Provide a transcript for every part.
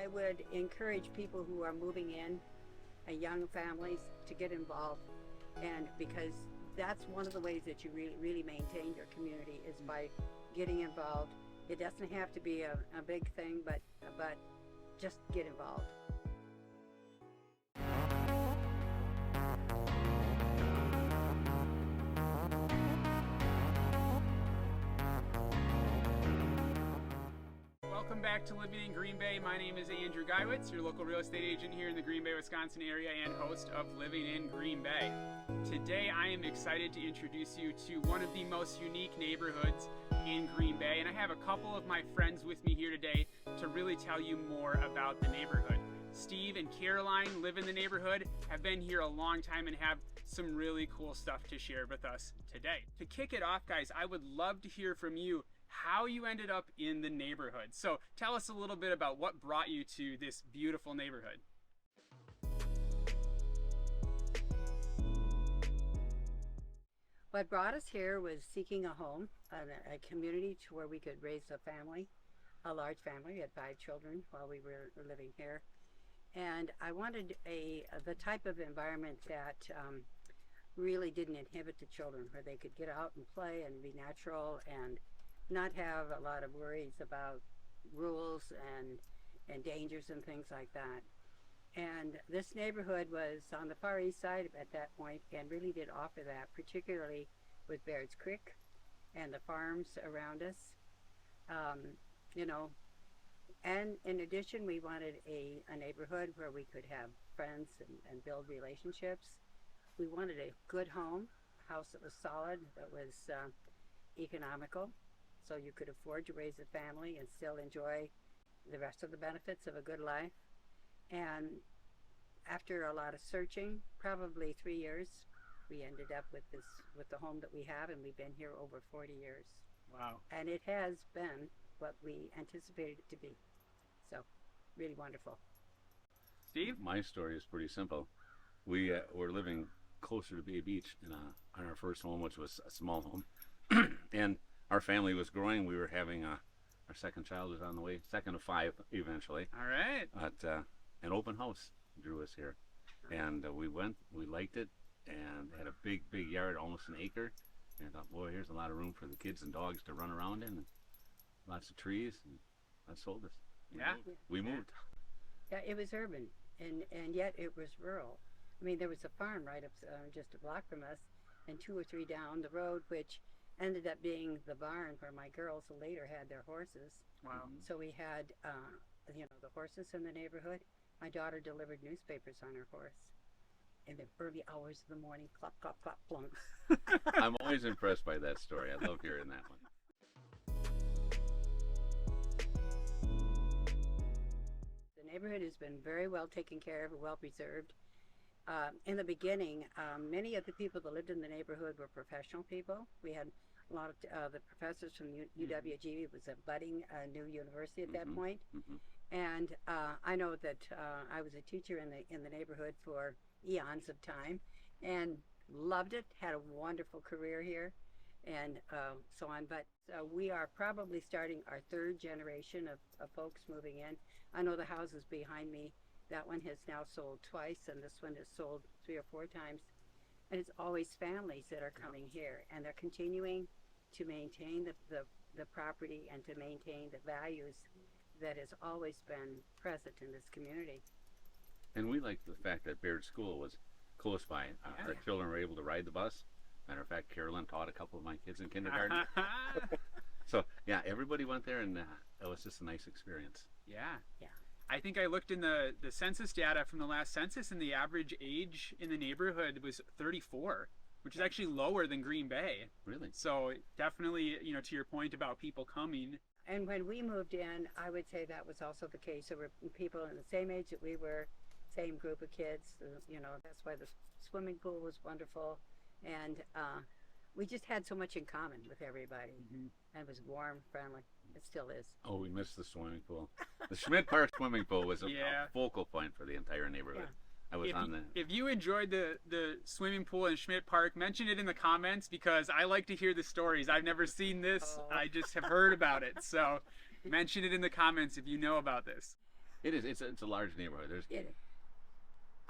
I would encourage people who are moving in, young families, to get involved, and because that's one of the ways that you really maintain your community is by getting involved. It doesn't have to be a big thing, but just get involved. Welcome back to Living in Green Bay. My name is Andrew Geiwitz, your local real estate agent here in the Green Bay, Wisconsin area and host of Living in Green Bay. Today I am excited to introduce you to one of the most unique neighborhoods in Green Bay, and I have a couple of my friends with me here today to really tell you more about the neighborhood. Steve and Caroline live in the neighborhood, have been here a long time, and have some really cool stuff to share with us today. To kick it off, guys, I would love to hear from you how you ended up in the neighborhood. So tell us a little bit about what brought you to this beautiful neighborhood. What brought us here was seeking a home, a community to where we could raise a family, a large family. We had 5 children while we were living here. And I wanted the type of environment that really didn't inhibit the children, where they could get out and play and be natural and not have a lot of worries about rules and dangers and things like that. And this neighborhood was on the far east side at that point and really did offer that, particularly with Baird's Creek and the farms around us. And in addition, we wanted a neighborhood where we could have friends and build relationships. We wanted a good home, a house that was solid, that was economical, so you could afford to raise a family and still enjoy the rest of the benefits of a good life. And after a lot of searching, probably 3 years, we ended up with the home that we have, and we've been here over 40 years. Wow. And it has been what we anticipated it to be. So, really wonderful. Steve? My story is pretty simple. We were living closer to Bay Beach on our first home, which was a small home. And our family was growing. We were having our second child was on the way, second of 5 eventually. All right. But an open house drew us here. And we went, we liked it, and had a big yard, almost an acre. And I thought, boy, here's a lot of room for the kids and dogs to run around in. And lots of trees, and that sold us. We moved. Yeah, it was urban, and yet it was rural. I mean, there was a farm right up just a block from us, and 2 or 3 down the road, which ended up being the barn where my girls later had their horses. Wow. So we had, the horses in the neighborhood. My daughter delivered newspapers on her horse in the early hours of the morning. Clop, clop, clop, plunk. I'm always impressed by that story. I love hearing that one. The neighborhood has been very well taken care of and well preserved. In the beginning, many of the people that lived in the neighborhood were professional people. We had a lot of the professors from UWG. It was a budding new university at that point. And I know that I was a teacher in the neighborhood for eons of time and loved it, had a wonderful career here, and so on. But we are probably starting our 3rd generation of folks moving in. I know the houses behind me, that one has now sold twice, and this one has sold 3 or 4 times. And it's always families that are coming here, and they're continuing to maintain the property and to maintain the values that has always been present in this community. And we liked the fact that Baird School was close by. Our children were able to ride the bus. Matter of fact, Carolyn taught a couple of my kids in kindergarten. So, yeah, everybody went there, and it was just a nice experience. Yeah. Yeah. I think I looked in the census data from the last census, and the average age in the neighborhood was 34, which is actually lower than Green Bay. Really? So definitely, to your point about people coming. And when we moved in, I would say that was also the case. There were people in the same age that we were, same group of kids. That's why the swimming pool was wonderful. And we just had so much in common with everybody. And it was warm, friendly. It still is. Oh, we missed the swimming pool. The Schmitt Park swimming pool was a focal point for the entire neighborhood. I was on the... If you enjoyed the swimming pool in Schmitt Park, mention it in the comments, because I like to hear the stories. I've never seen this. I just have heard about it. So mention it in the comments if you know about this. It is. It's a large neighborhood. There's It,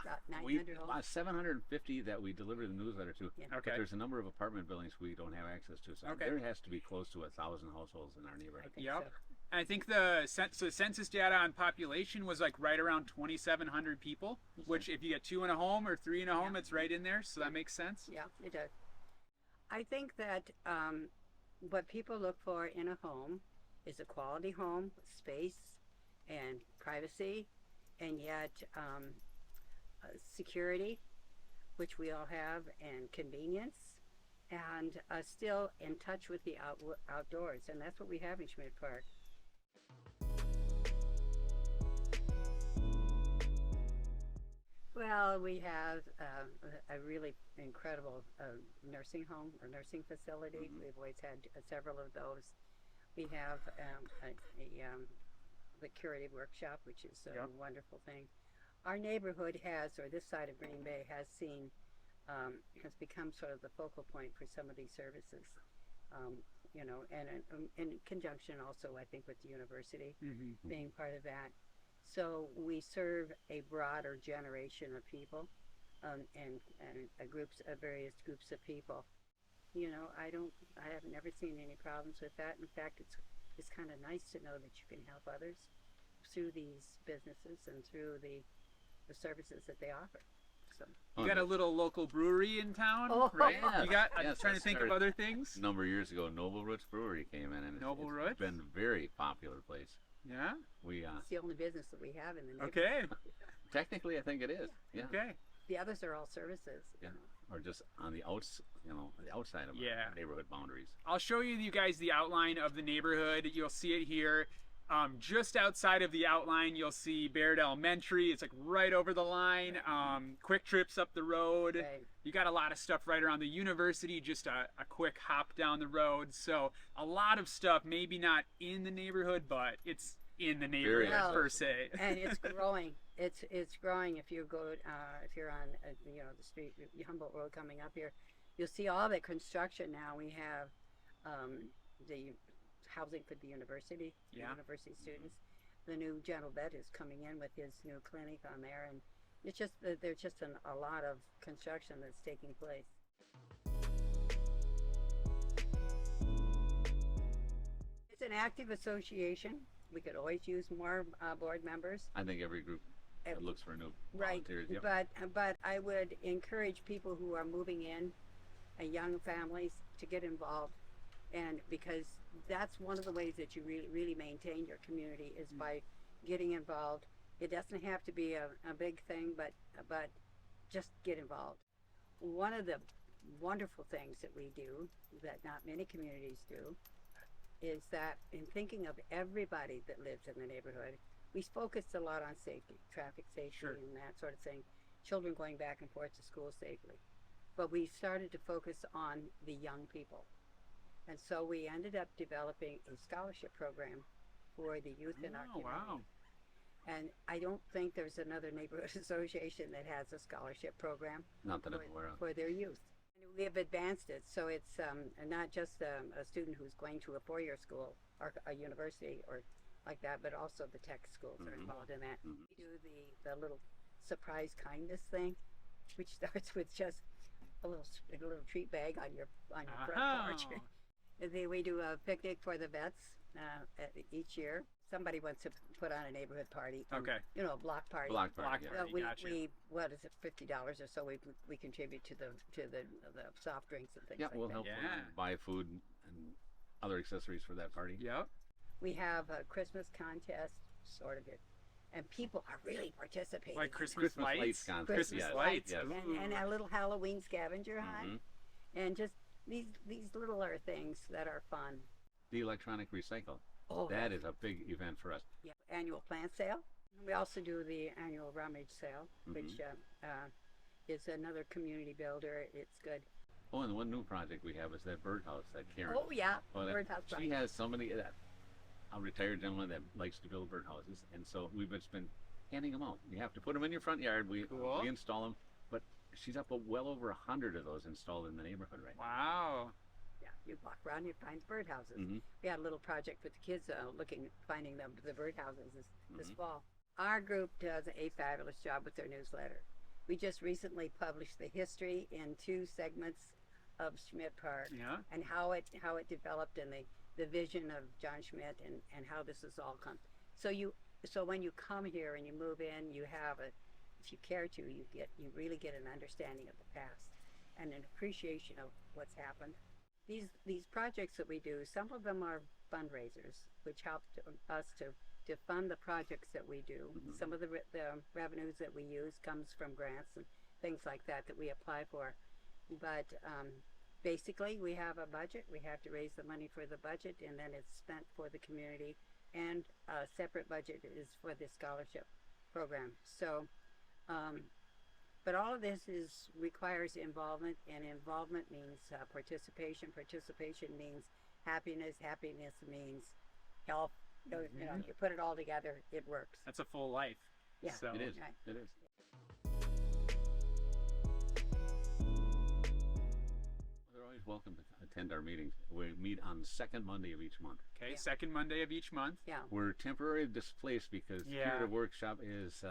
about we 900 homes. about 750 that we deliver the newsletter to. Yeah. But Okay. there's a number of apartment buildings we don't have access to. So Okay. there has to be close to 1,000 households in our I neighborhood. think Yep. so. And I think the census data on population was like right around 2,700 people, which if you get 2 in a home or 3 in a home, Yeah. it's right in there. So that makes sense. Yeah, it does. I think that what people look for in a home is a quality home, space, and privacy, and yet security, which we all have, and convenience, and still in touch with the outdoors, and that's what we have in Schmitt Park. Well, we have a really incredible nursing home or nursing facility. We've always had several of those. We have the curative workshop, which is a Yep. wonderful thing. Our neighborhood has, or this side of Green Bay has seen, has become sort of the focal point for some of these services. You know, and in conjunction also, I think, with the university being part of that. So we serve a broader generation of people, and various groups of people. You know, I have never seen any problems with that. In fact, it's kind of nice to know that you can help others through these businesses and through the services that they offer. So. You got a little local brewery in town, Oh, right? yeah. You got. I'm Yes, trying I to think of started- other things. A number of years ago, Noble Roots Brewery came in, and Noble it's Roots? been a very popular place. Yeah. We It's the only business that we have in the neighborhood. Okay. technically, I think it is. Yeah. Okay. The others are all services. Yeah. Or just on the the outside of Yeah. our neighborhood boundaries. I'll show you guys the outline of the neighborhood. You'll see it here. Just outside of the outline, you'll see Baird Elementary. It's like right over the line. Quick trips up the road. Right. You got a lot of stuff right around the university, just a quick hop down the road. So a lot of stuff, maybe not in the neighborhood, but it's in the neighborhood Well, per se. And it's growing. It's growing. If you go, if you're on, the street, Humboldt Road coming up here, you'll see all the construction now. We have the housing for the university, the Yeah. university students. The new General Vet is coming in with his new clinic on there, and it's just there's just a lot of construction that's taking place. It's an active association. We could always use more board members. I think every group that looks for new Right, volunteers. Yep. but I would encourage people who are moving in, young families, to get involved, and because that's one of the ways that you really maintain your community is by getting involved. It doesn't have to be a big thing, but just get involved. One of the wonderful things that we do that not many communities do is that in thinking of everybody that lives in the neighborhood, we focused a lot on safety, traffic safety, Sure. and that sort of thing, children going back and forth to school safely. But we started to focus on the young people. And so we ended up developing a scholarship program for the youth in our Oh, community. wow. And I don't think there's another neighborhood association that has a scholarship program Not that I'm aware of. for their youth. And we have advanced it, so it's not just a student who's going to a four-year school or a university or like that, but also the tech schools are involved in that. Mhm. We do the little surprise kindness thing, which starts with just a little treat bag on your front porch. Oh. We do a picnic for the vets each year. Somebody wants to put on a neighborhood party. Okay. You know, a block party. Block party. Block yeah. party. We, Gotcha. what is it, $50 or so? We contribute to the soft drinks and things Yeah, like we'll that. help Yeah. buy food and other accessories for that party. Yep. We have a Christmas contest, sort of it, and people are really participating. Like Christmas lights. contest. Christmas yes, lights. yes. and a little Halloween scavenger hunt, Mhm. and just these littler things that are fun. The electronic recycle. Oh, That is a big event for us. yeah, annual plant sale. We also do the annual rummage sale, which is another community builder. It's good. Oh, and the one new project we have is that birdhouse that Karen. Oh yeah, Well, that- birdhouse She project. has somebody, a retired gentleman that likes to build birdhouses, and so we've just been handing them out. You have to put them in your front yard. Cool. We install them, but she's up well over 100 of those installed in the neighborhood right now. Wow. Yeah, you walk around, you find birdhouses. Mhm. We had a little project with the kids finding the birdhouses this fall. Our group does a fabulous job with their newsletter. We just recently published the history in 2 segments of Schmitt Park, Yeah. and how it developed, and the vision of John Schmitt, and how this has all come. So when you come here and you move in, you have if you care to, you really get an understanding of the past and an appreciation of what's happened. These projects that we do, some of them are fundraisers, which help us to fund the projects that we do. Some of the revenues that we use comes from grants and things like that we apply for. But basically, we have a budget. We have to raise the money for the budget, and then it's spent for the community. And a separate budget is for the scholarship program. So, but all of this requires involvement, and involvement means participation. Participation means happiness. Happiness means health. You know, you put it all together, it works. That's a full life. Yeah, So. It is. Right. It is. They're always welcome to attend our meetings. We meet on the 2nd Monday of each month. Okay, Yeah. 2nd Monday of each month. Yeah. We're temporarily displaced because Yeah. Curative Workshop is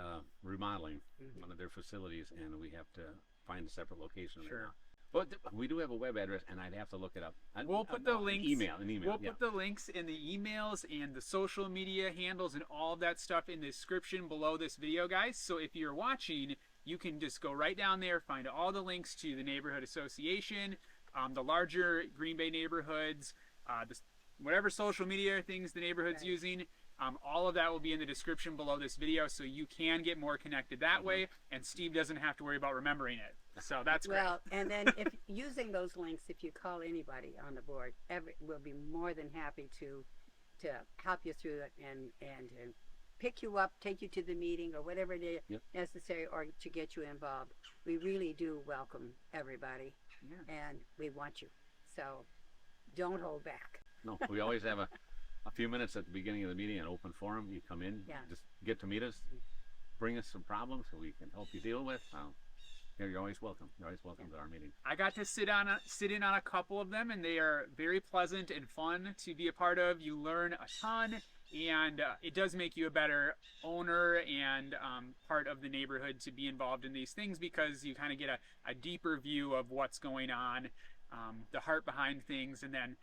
remodeling one of their facilities, and we have to find a separate location right Sure. now. But we do have a web address, and I'd have to look it up. We'll put the links. An email. We'll put the links in the emails and the social media handles and all of that stuff in the description below this video, guys. So if you're watching, you can just go right down there, find all the links to the neighborhood association, the larger Green Bay neighborhoods, whatever social media things the neighborhood's Right. using. All of that will be in the description below this video, so you can get more connected that way, and Steve doesn't have to worry about remembering it. So that's great. Well, and then if using those links, if you call anybody on the board, we'll be more than happy to help you through it and pick you up, take you to the meeting, or whatever it is necessary, or to get you involved. We really do welcome everybody, and we want you. So don't hold back. No, we always have a few minutes at the beginning of the meeting, an open forum. You come in, just get to meet us, bring us some problems so we can help you deal with. You're always welcome. You're always welcome to our meeting. I got to sit in on a couple of them, and they are very pleasant and fun to be a part of. You learn a ton, and it does make you a better owner and part of the neighborhood to be involved in these things, because you kind of get a deeper view of what's going on, the heart behind things, and then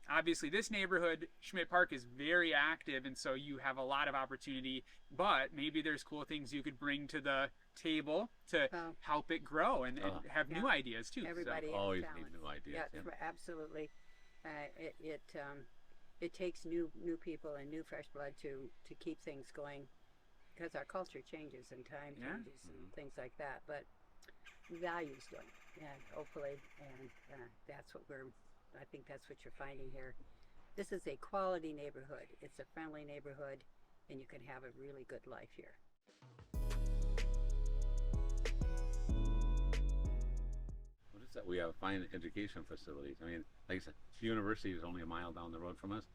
obviously this neighborhood, Schmitt Park, is very active, and so you have a lot of opportunity, but maybe there's cool things you could bring to the table to help it grow and have new ideas too. Everybody has always talent. need new ideas. Yeah, absolutely. It takes new people and new fresh blood to keep things going, because our culture changes and time changes and things like that. But values don't, and hopefully, and I think that's what you're finding here. This is a quality neighborhood. It's a friendly neighborhood, and you can have a really good life here. What is that? We have fine education facilities. I mean, like I said, the university is only a mile down the road from us.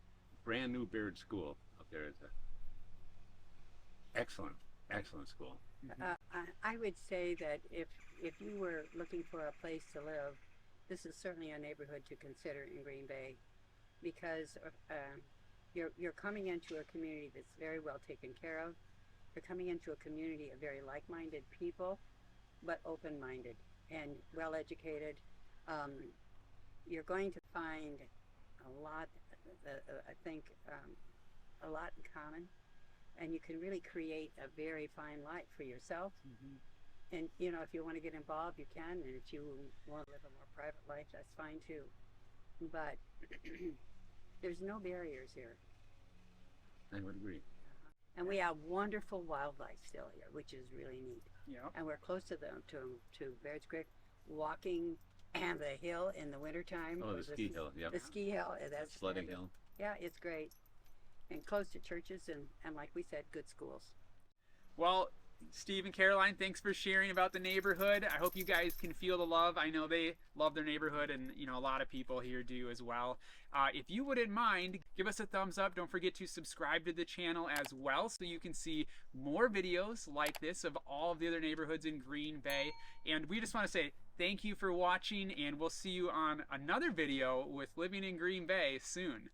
Brand new Beard School up there is excellent school. I would say that if you were looking for a place to live, this is certainly a neighborhood to consider in Green Bay, because you're coming into a community that's very well taken care of. You're coming into a community of very like-minded people, but open-minded and well-educated. You're going to find a lot, I think, a lot in common, and you can really create a very fine life for yourself. And if you want to get involved, you can, and if you want to live a more private life, that's fine too. But there's no barriers here. I would agree. And we have wonderful wildlife still here, which is really neat. Yeah. And we're close to Baird's Creek, walking and the hill in the wintertime. Oh, the ski hill, yep. The ski hill, that's Sledding fabulous. hill. Yeah, it's great. And close to churches and like we said, good schools. Well, Steve and Caroline, thanks for sharing about the neighborhood. I hope you guys can feel the love. I know they love their neighborhood, and a lot of people here do as well. If you wouldn't mind, give us a thumbs up. Don't forget to subscribe to the channel as well, so you can see more videos like this of all of the other neighborhoods in Green Bay. And we just want to say thank you for watching, and we'll see you on another video with Living in Green Bay soon.